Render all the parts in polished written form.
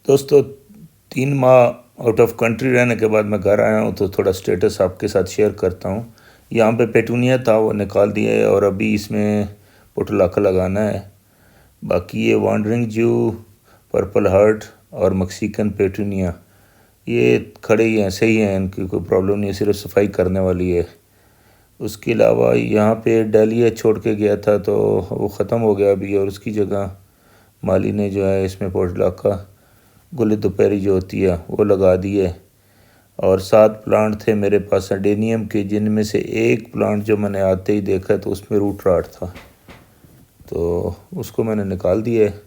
दोस्तों 3 माह out of country रहने के बाद मैं घर आया हूँ तो थोड़ा स्टेटस आपके साथ शेयर करता हूँ। यहाँ पे पेटूनिया था वो निकाल दिया है और अभी इसमें पोटलाका लगाना है। बाकी ये वांडरिंग जू, पर्पल हार्ट और मैक्सिकन पेटूनिया ये खड़े ही हैं, सही हैं, इनकी कोई प्रॉब्लम नहीं है, सिर्फ सफाई करने वाली है। उसके अलावा यहाँ पे डालिया छोड़ के गया था तो वो ख़त्म हो गया अभी, और उसकी जगह माली ने जो है इसमें पोटलाका गुल दोपहरी जो होती है वो लगा दी है। और 7 प्लांट थे मेरे पास एडेनियम के, जिनमें से एक प्लांट जो मैंने आते ही देखा तो उसमें रूट राट था, तो उसको मैंने निकाल दिया है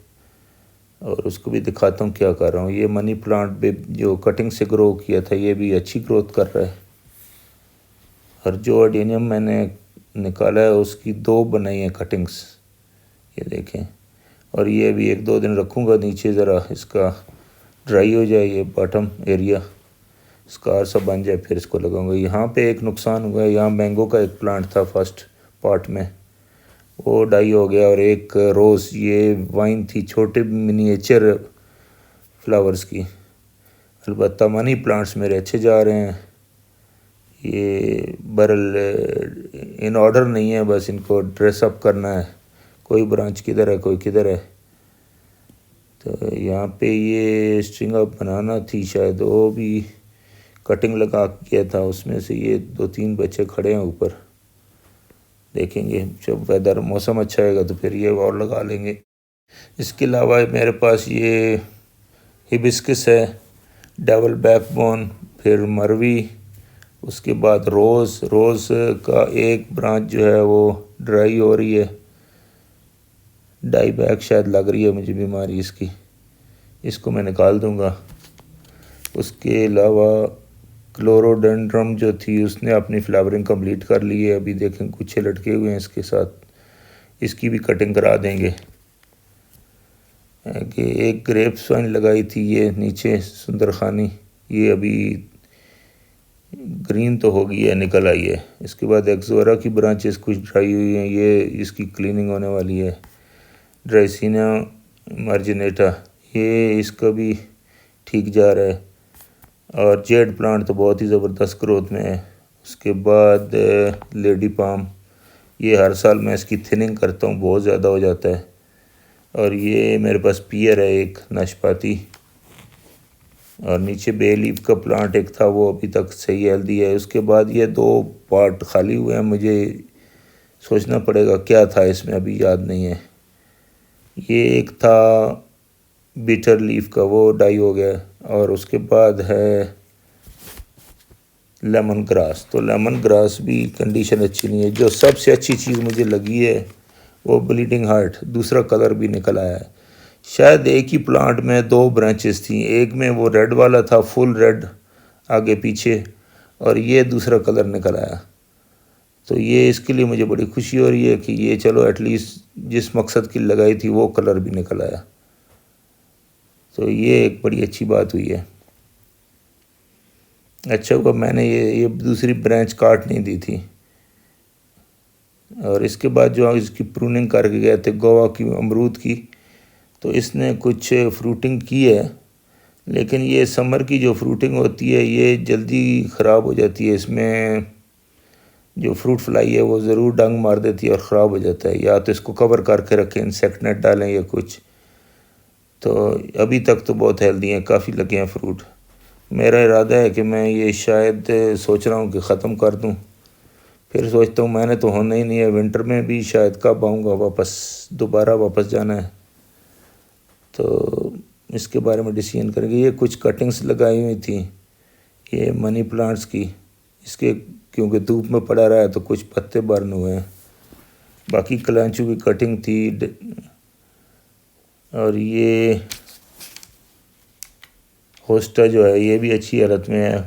और उसको भी दिखाता हूँ क्या कर रहा हूँ। ये मनी प्लांट भी जो कटिंग से ग्रो किया था ये भी अच्छी ग्रोथ कर रहा है। और जो एडेनियम मैंने निकाला है उसकी 2 बनाई हैं कटिंग्स, ये देखें। और ये भी 1-2 दिन रखूँगा नीचे, ज़रा इसका ड्राई हो जाए, ये बॉटम एरिया स्कार सा बन जाए, फिर इसको लगाऊंगा। यहाँ पे एक नुकसान हुआ है, यहाँ मैंगो का एक प्लांट था फर्स्ट पार्ट में, वो डाई हो गया। और एक रोज़ ये वाइन थी छोटे मिनिएचर फ्लावर्स की। अलबत्ता मनी प्लांट्स मेरे अच्छे जा रहे हैं। ये बरल इन ऑर्डर नहीं है, बस इनको ड्रेसअप करना है, कोई ब्रांच किधर है कोई किधर है। तो यहाँ पे ये स्ट्रिंग अप बनाना थी शायद, वो भी कटिंग लगा किया था, उसमें से ये 2-3 बच्चे खड़े हैं ऊपर। देखेंगे जब वेदर मौसम अच्छा आएगा तो फिर ये और लगा लेंगे। इसके अलावा मेरे पास ये हिबिस्कस है, डबल बैकबोन, फिर मरवी, उसके बाद रोज़ का एक ब्रांच जो है वो ड्राई हो रही है, डाई बैक शायद लग रही है मुझे बीमारी इसकी, इसको मैं निकाल दूंगा। उसके अलावा क्लोरोडेंड्रम जो थी उसने अपनी फ्लावरिंग कंप्लीट कर ली है, अभी देखें गुच्छे लटके हुए हैं इसके साथ, इसकी भी कटिंग करा देंगे। कि एक ग्रेप स्वाइन लगाई थी ये नीचे सुंदरखानी, ये अभी ग्रीन तो हो गई है, निकल आई है। इसके बाद एक्सोरा की ब्रांचेस कुछ ड्राई हुई हैं, ये इसकी क्लीनिंग होने वाली है। ड्राइसिना मार्जिनेटा ये इसका भी ठीक जा रहा है। और जेड प्लांट तो बहुत ही ज़बरदस्त ग्रोथ में है। उसके बाद लेडी पाम, ये हर साल मैं इसकी थिनिंग करता हूँ, बहुत ज़्यादा हो जाता है। और ये मेरे पास पियर है एक नाशपाती, और नीचे बे लीफ का प्लांट एक था वो अभी तक सही हेल्दी है। उसके बाद ये 2 पार्ट खाली हुए हैं, मुझे सोचना पड़ेगा क्या था इसमें, अभी याद नहीं है। ये एक था बिटर लीफ का, वो डाई हो गया। और उसके बाद है लेमन ग्रास, तो लेमन ग्रास भी कंडीशन अच्छी नहीं है। जो सबसे अच्छी चीज़ मुझे लगी है वो ब्लीडिंग हार्ट, दूसरा कलर भी निकल आया है। शायद एक ही प्लांट में 2 ब्रांचेस थी, एक में वो रेड वाला था फुल रेड आगे पीछे, और ये दूसरा कलर निकल आया। तो ये इसके लिए मुझे बड़ी खुशी हो रही है कि ये चलो एटलीस्ट जिस मकसद की लगाई थी वो कलर भी निकल आया, तो ये एक बड़ी अच्छी बात हुई है। अच्छा हुआ मैंने ये दूसरी ब्रांच काट नहीं दी थी। और इसके बाद जो इसकी प्रूनिंग करके गए थे गोवा की अमरूद की, तो इसने कुछ फ्रूटिंग की है, लेकिन ये समर की जो फ्रूटिंग होती है ये जल्दी ख़राब हो जाती है। इसमें जो फ्रूट फ्लाई है वो ज़रूर डंग मार देती है और ख़राब हो जाता है। या तो इसको कवर करके रखें, इंसेक्ट नेट डालें या कुछ। तो अभी तक तो बहुत हेल्दी हैं, काफ़ी लगे हैं फ्रूट। मेरा इरादा है कि मैं ये शायद सोच रहा हूँ कि ख़त्म कर दूँ, फिर सोचता हूँ मैंने तो होना ही नहीं है, विंटर में भी शायद कब आऊँगा वापस, दोबारा वापस जाना है, तो इसके बारे में डिसीजन करेंगे। ये कुछ कटिंग्स लगाई हुई थी ये मनी प्लांट्स की, इसके क्योंकि धूप में पड़ा रहा है तो कुछ पत्ते बर्न हुए हैं। बाकी कलांचू की कटिंग थी। और ये होस्टा जो है ये भी अच्छी हालत में है।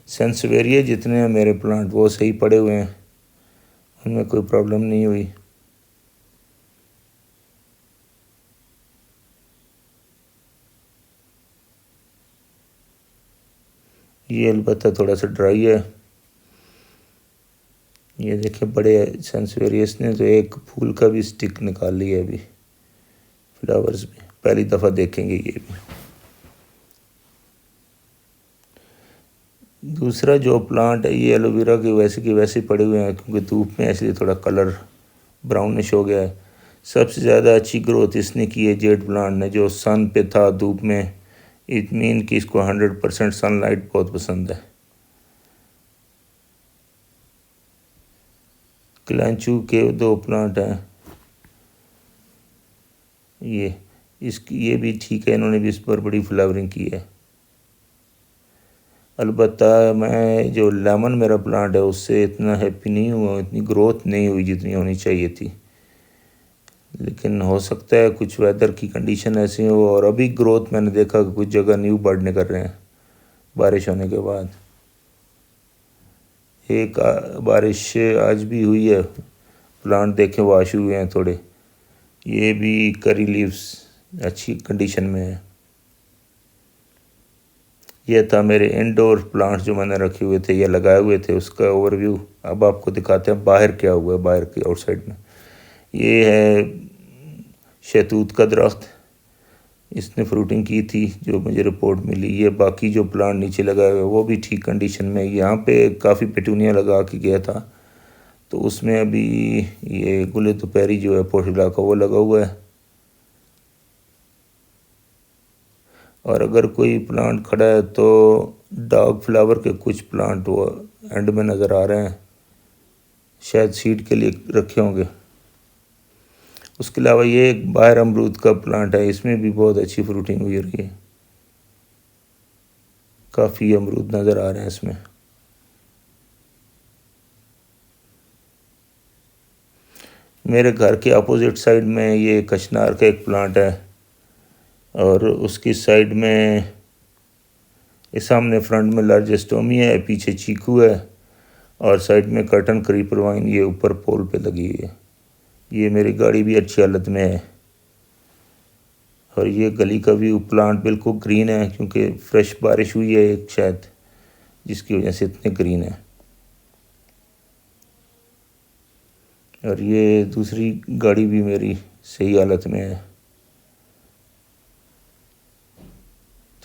सेंसवेरिया जितने हैं मेरे प्लांट वो सही पड़े हुए हैं, उनमें कोई प्रॉब्लम नहीं हुई। ये अलबत्ता थोड़ा सा ड्राई है। ये देखें बड़े सेंसवेरियस ने तो एक फूल का भी स्टिक निकाल लिया अभी, फ्लावर्स भी पहली दफ़ा देखेंगे ये भी। दूसरा जो प्लांट है ये एलोवेरा के वैसे पड़े हुए हैं, क्योंकि धूप में इसलिए थोड़ा कलर ब्राउनिश हो गया है। सबसे ज़्यादा अच्छी ग्रोथ इसने की है जेड प्लांट ने, जो सन पे था धूप में। इट मीन कि इसको 100% सनलाइट बहुत पसंद है। क्लांचू के दो प्लांट हैं, ये भी ठीक है, इन्होंने भी इस पर बड़ी फ्लावरिंग की है। अलबत्ता मैं जो लेमन मेरा प्लांट है उससे इतना हैप्पी नहीं हुआ, इतनी ग्रोथ नहीं हुई जितनी होनी चाहिए थी। लेकिन हो सकता है कुछ वेदर की कंडीशन ऐसी हो, और अभी ग्रोथ मैंने देखा कि कुछ जगह न्यू बर्ड निकल रहे हैं बारिश होने के बाद। एक बारिश आज भी हुई है, प्लांट देखें वाश हुए हैं थोड़े। ये भी करी लीव्स अच्छी कंडीशन में है। ये था मेरे इंडोर प्लांट्स जो मैंने रखे हुए थे या लगाए हुए थे, उसका ओवरव्यू। अब आपको दिखाते हैं बाहर क्या हुआ है, बाहर की आउटसाइड में। ये है शहतूत का दरख्त, इसने फ्रूटिंग की थी जो मुझे रिपोर्ट मिली। ये बाकी जो प्लांट नीचे लगाए हुए वो भी ठीक कंडीशन में। यहाँ पे काफ़ी पेटूनिया लगा के गया था, तो उसमें अभी ये गुले दोपहरी जो है पोर्टुला का वो लगा हुआ है। और अगर कोई प्लांट खड़ा है तो डॉग फ्लावर के कुछ प्लांट वो एंड में नज़र आ रहे हैं, शायद सीड के लिए रखे होंगे। उसके अलावा ये एक बाहर अमरूद का प्लांट है, इसमें भी बहुत अच्छी फ्रूटिंग हुई रही है, काफ़ी अमरूद नज़र आ रहे हैं इसमें। मेरे घर के अपोजिट साइड में ये कचनार का एक प्लांट है, और उसकी साइड में इस सामने फ्रंट में लार्जेस्टोमी है, पीछे चीकू है, और साइड में कर्टन क्रीपर वाइन ये ऊपर पोल पे लगी हुई है। ये मेरी गाड़ी भी अच्छी हालत में है। और ये गली का व्यू, प्लांट बिल्कुल ग्रीन है क्योंकि फ्रेश बारिश हुई है एक शायद, जिसकी वजह से इतने ग्रीन है। और ये दूसरी गाड़ी भी मेरी सही हालत में है।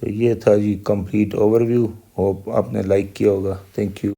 तो ये था जी कंप्लीट ओवरव्यू। होप आपने लाइक किया होगा। Thank you.